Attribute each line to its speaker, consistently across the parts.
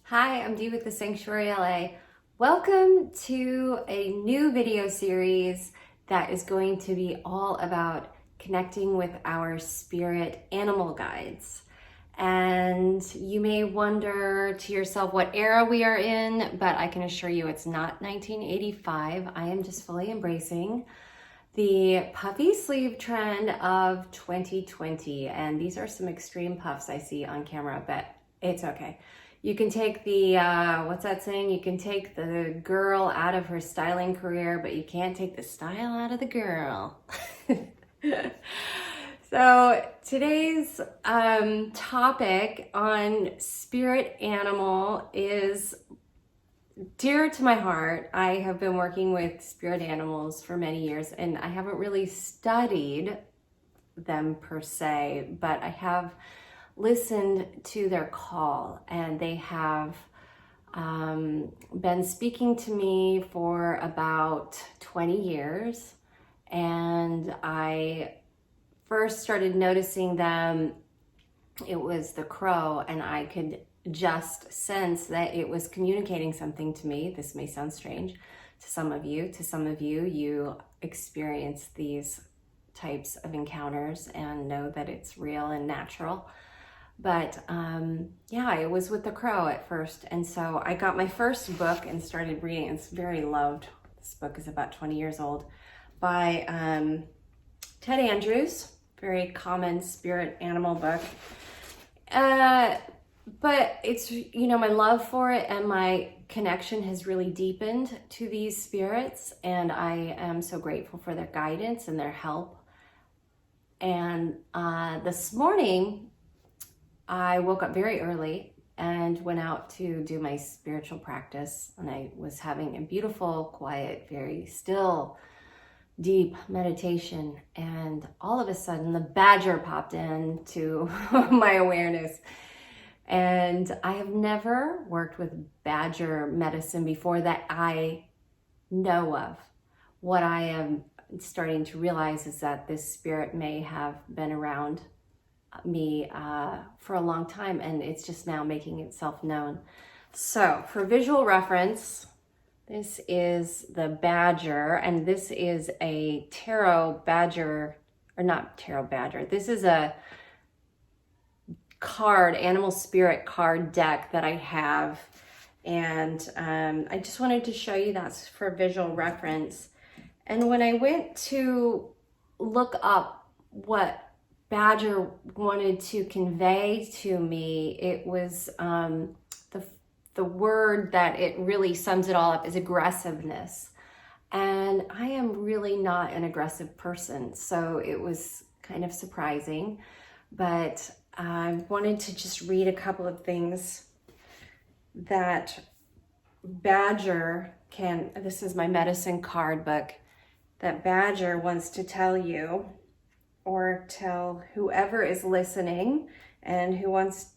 Speaker 1: Hi, I'm Dee with the Sanctuary LA. Welcome to a new video series that is going to be all about connecting with our spirit animal guides. And you may wonder to yourself what era we are in, but I can assure you it's not 1985. I am just fully embracing the puffy sleeve trend of 2020. And these are some extreme puffs I see on camera, but it's okay. You can take the, what's that saying? You can take the girl out of her styling career, but you can't take the style out of the girl. So today's topic on spirit animal is dear to my heart. I have been working with spirit animals for many years, and I haven't really studied them per se, but I have listened to their call, and they have been speaking to me for about 20 years. And I first started noticing them, it was the crow, and I could just sense that it was communicating something to me. This may sound strange to some of you. To some of you, you experience these types of encounters and know that it's real and natural. But yeah, it was with the crow at first. And so I got my first book and started reading. It's very loved. This book is about 20 years old, by Ted Andrews. Very common spirit animal book. But it's, you know, my love for it and my connection has really deepened to these spirits. And I am so grateful for their guidance and their help. And this morning, I woke up very early and went out to do my spiritual practice, and I was having a beautiful, quiet, very still, deep meditation, and all of a sudden the badger popped into my awareness. And I have never worked with badger medicine before that I know of. What I am starting to realize is that this spirit may have been around me for a long time, and it's just now making itself known. So for visual reference, this is the badger, and this is a tarot badger, or not tarot badger. This is a card, animal spirit card deck that I have, and I just wanted to show you that's for visual reference. And when I went to look up what badger wanted to convey to me, it was the word that it really sums it all up is aggressiveness. And I am really not an aggressive person, so it was kind of surprising. But I wanted to just read a couple of things that badger can, this is my medicine card book, that badger wants to tell you, or tell whoever is listening and who wants.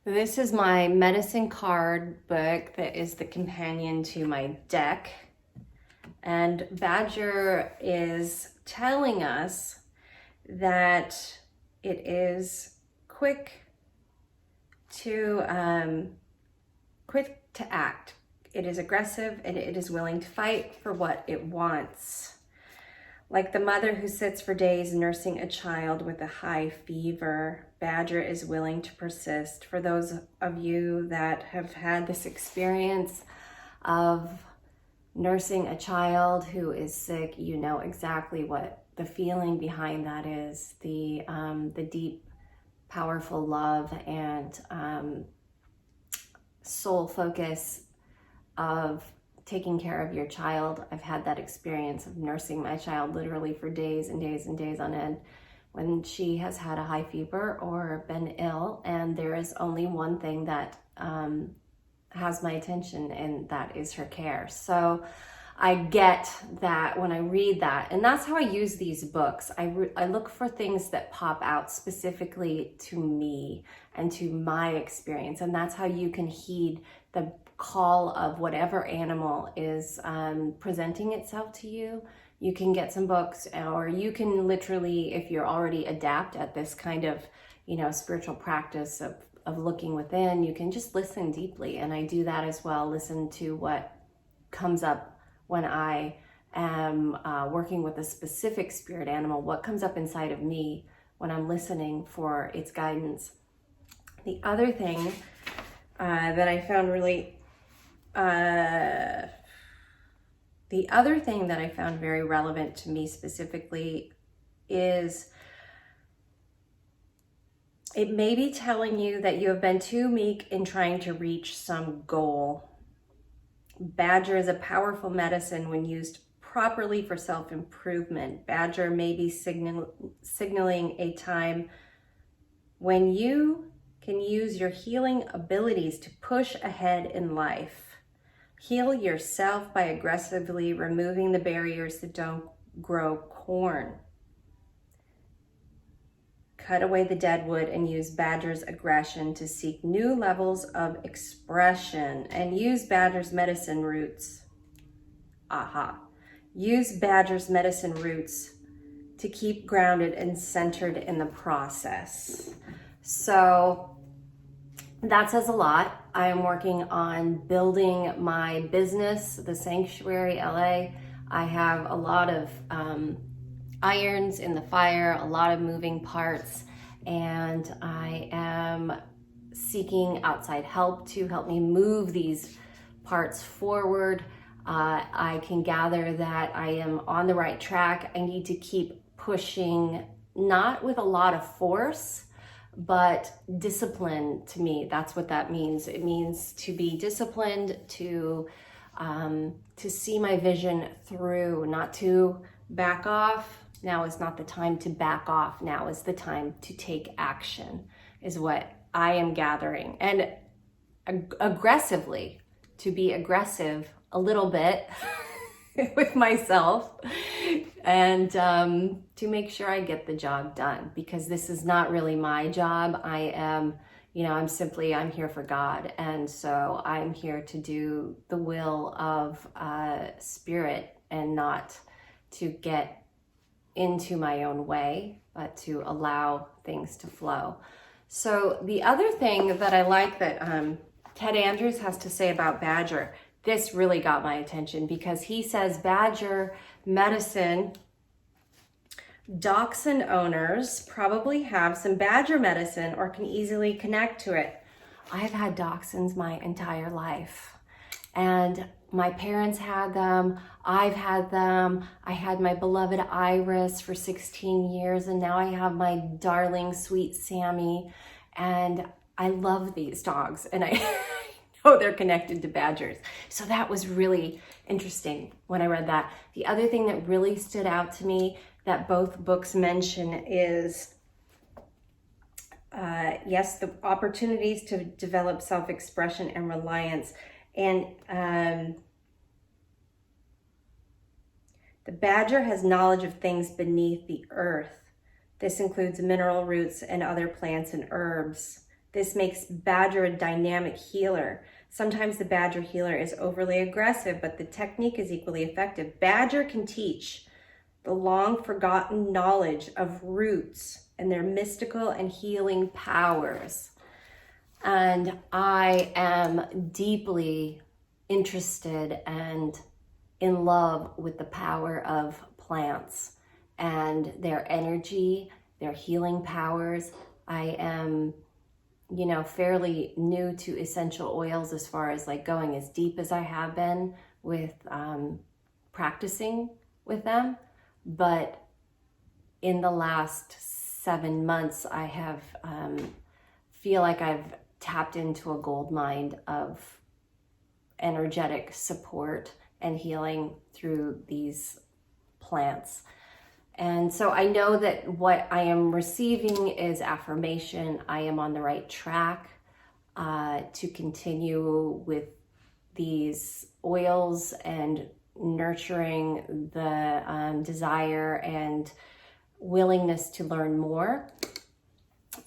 Speaker 1: This is my medicine card book that is the companion to my deck. And badger is telling us that it is quick to act. It is aggressive, and it is willing to fight for what it wants. Like the mother who sits for days nursing a child with a high fever, badger is willing to persist. For those of you that have had this experience of nursing a child who is sick, you know exactly what the feeling behind that is. The deep, powerful love and soul focus of taking care of your child. I've had that experience of nursing my child literally for days and days and days on end when she has had a high fever or been ill, and there is only one thing that has my attention, and that is her care. So I get that when I read that, and that's how I use these books. I look for things that pop out specifically to me and to my experience, and that's how you can heed the call of whatever animal is presenting itself to you. You can get some books, or you can literally, if you're already adept at this kind of, you know, spiritual practice of of looking within, you can just listen deeply. And I do that as well. Listen to what comes up when I am working with a specific spirit animal, what comes up inside of me when I'm listening for its guidance. The other thing that I found really, the other thing that I found very relevant to me specifically is it may be telling you that you have been too meek in trying to reach some goal. Badger is a powerful medicine when used properly for self-improvement. Badger may be signaling a time when you can use your healing abilities to push ahead in life. Heal yourself by aggressively removing the barriers that don't grow corn. Cut away the dead wood and use Badger's aggression to seek new levels of expression, and use Badger's medicine roots. Use Badger's medicine roots to keep grounded and centered in the process. So that says a lot. I am working on building my business, the Sanctuary LA. I have a lot of irons in the fire, a lot of moving parts, and I am seeking outside help to help me move these parts forward. I can gather that I am on the right track. I need to keep pushing, not with a lot of force, but discipline. To me, that's what that means. It means to be disciplined, to see my vision through, not to back off. Now is not the time to back off. Now is the time to take action, is what I am gathering. And aggressively, to be aggressive a little bit with myself, and to make sure I get the job done, because this is not really my job. I am, I'm here for God. And so I'm here to do the will of Spirit, and not to get into my own way, but to allow things to flow. So the other thing that I like that Ted Andrews has to say about Badger, this really got my attention, because he says Badger medicine, dachshund owners probably have some Badger medicine or can easily connect to it. I've had dachshunds my entire life, and my parents had them. I've had them. I had my beloved Iris for 16 years, and now I have my darling, sweet Sammy. And I love these dogs, and I know they're connected to Badgers. So that was really interesting when I read that. The other thing that really stood out to me that both books mention is, yes, the opportunities to develop self-expression and reliance. And the Badger has knowledge of things beneath the earth. This includes mineral roots and other plants and herbs. This makes Badger a dynamic healer. Sometimes the Badger healer is overly aggressive, but the technique is equally effective. Badger can teach the long forgotten knowledge of roots and their mystical and healing powers. And I am deeply interested and in love with the power of plants and their energy, their healing powers. I am, fairly new to essential oils as far as like going as deep as I have been with practicing with them. But in the last 7 months, I have feel like I've tapped into a gold mine of energetic support and healing through these plants. And so I know that what I am receiving is affirmation. I am on the right track to continue with these oils and nurturing the desire and willingness to learn more,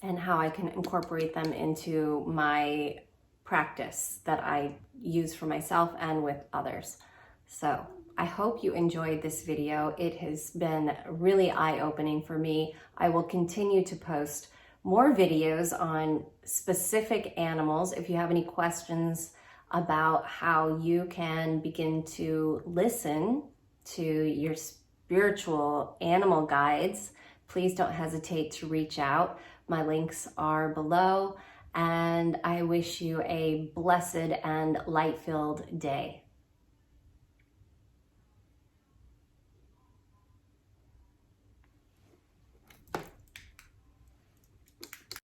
Speaker 1: and how I can incorporate them into my practice that I use for myself and with others. So I hope you enjoyed this video. It has been really eye-opening for me. I will continue to post more videos on specific animals. If you have any questions about how you can begin to listen to your spiritual animal guides, please don't hesitate to reach out. My links are below, and I wish you a blessed and light-filled day.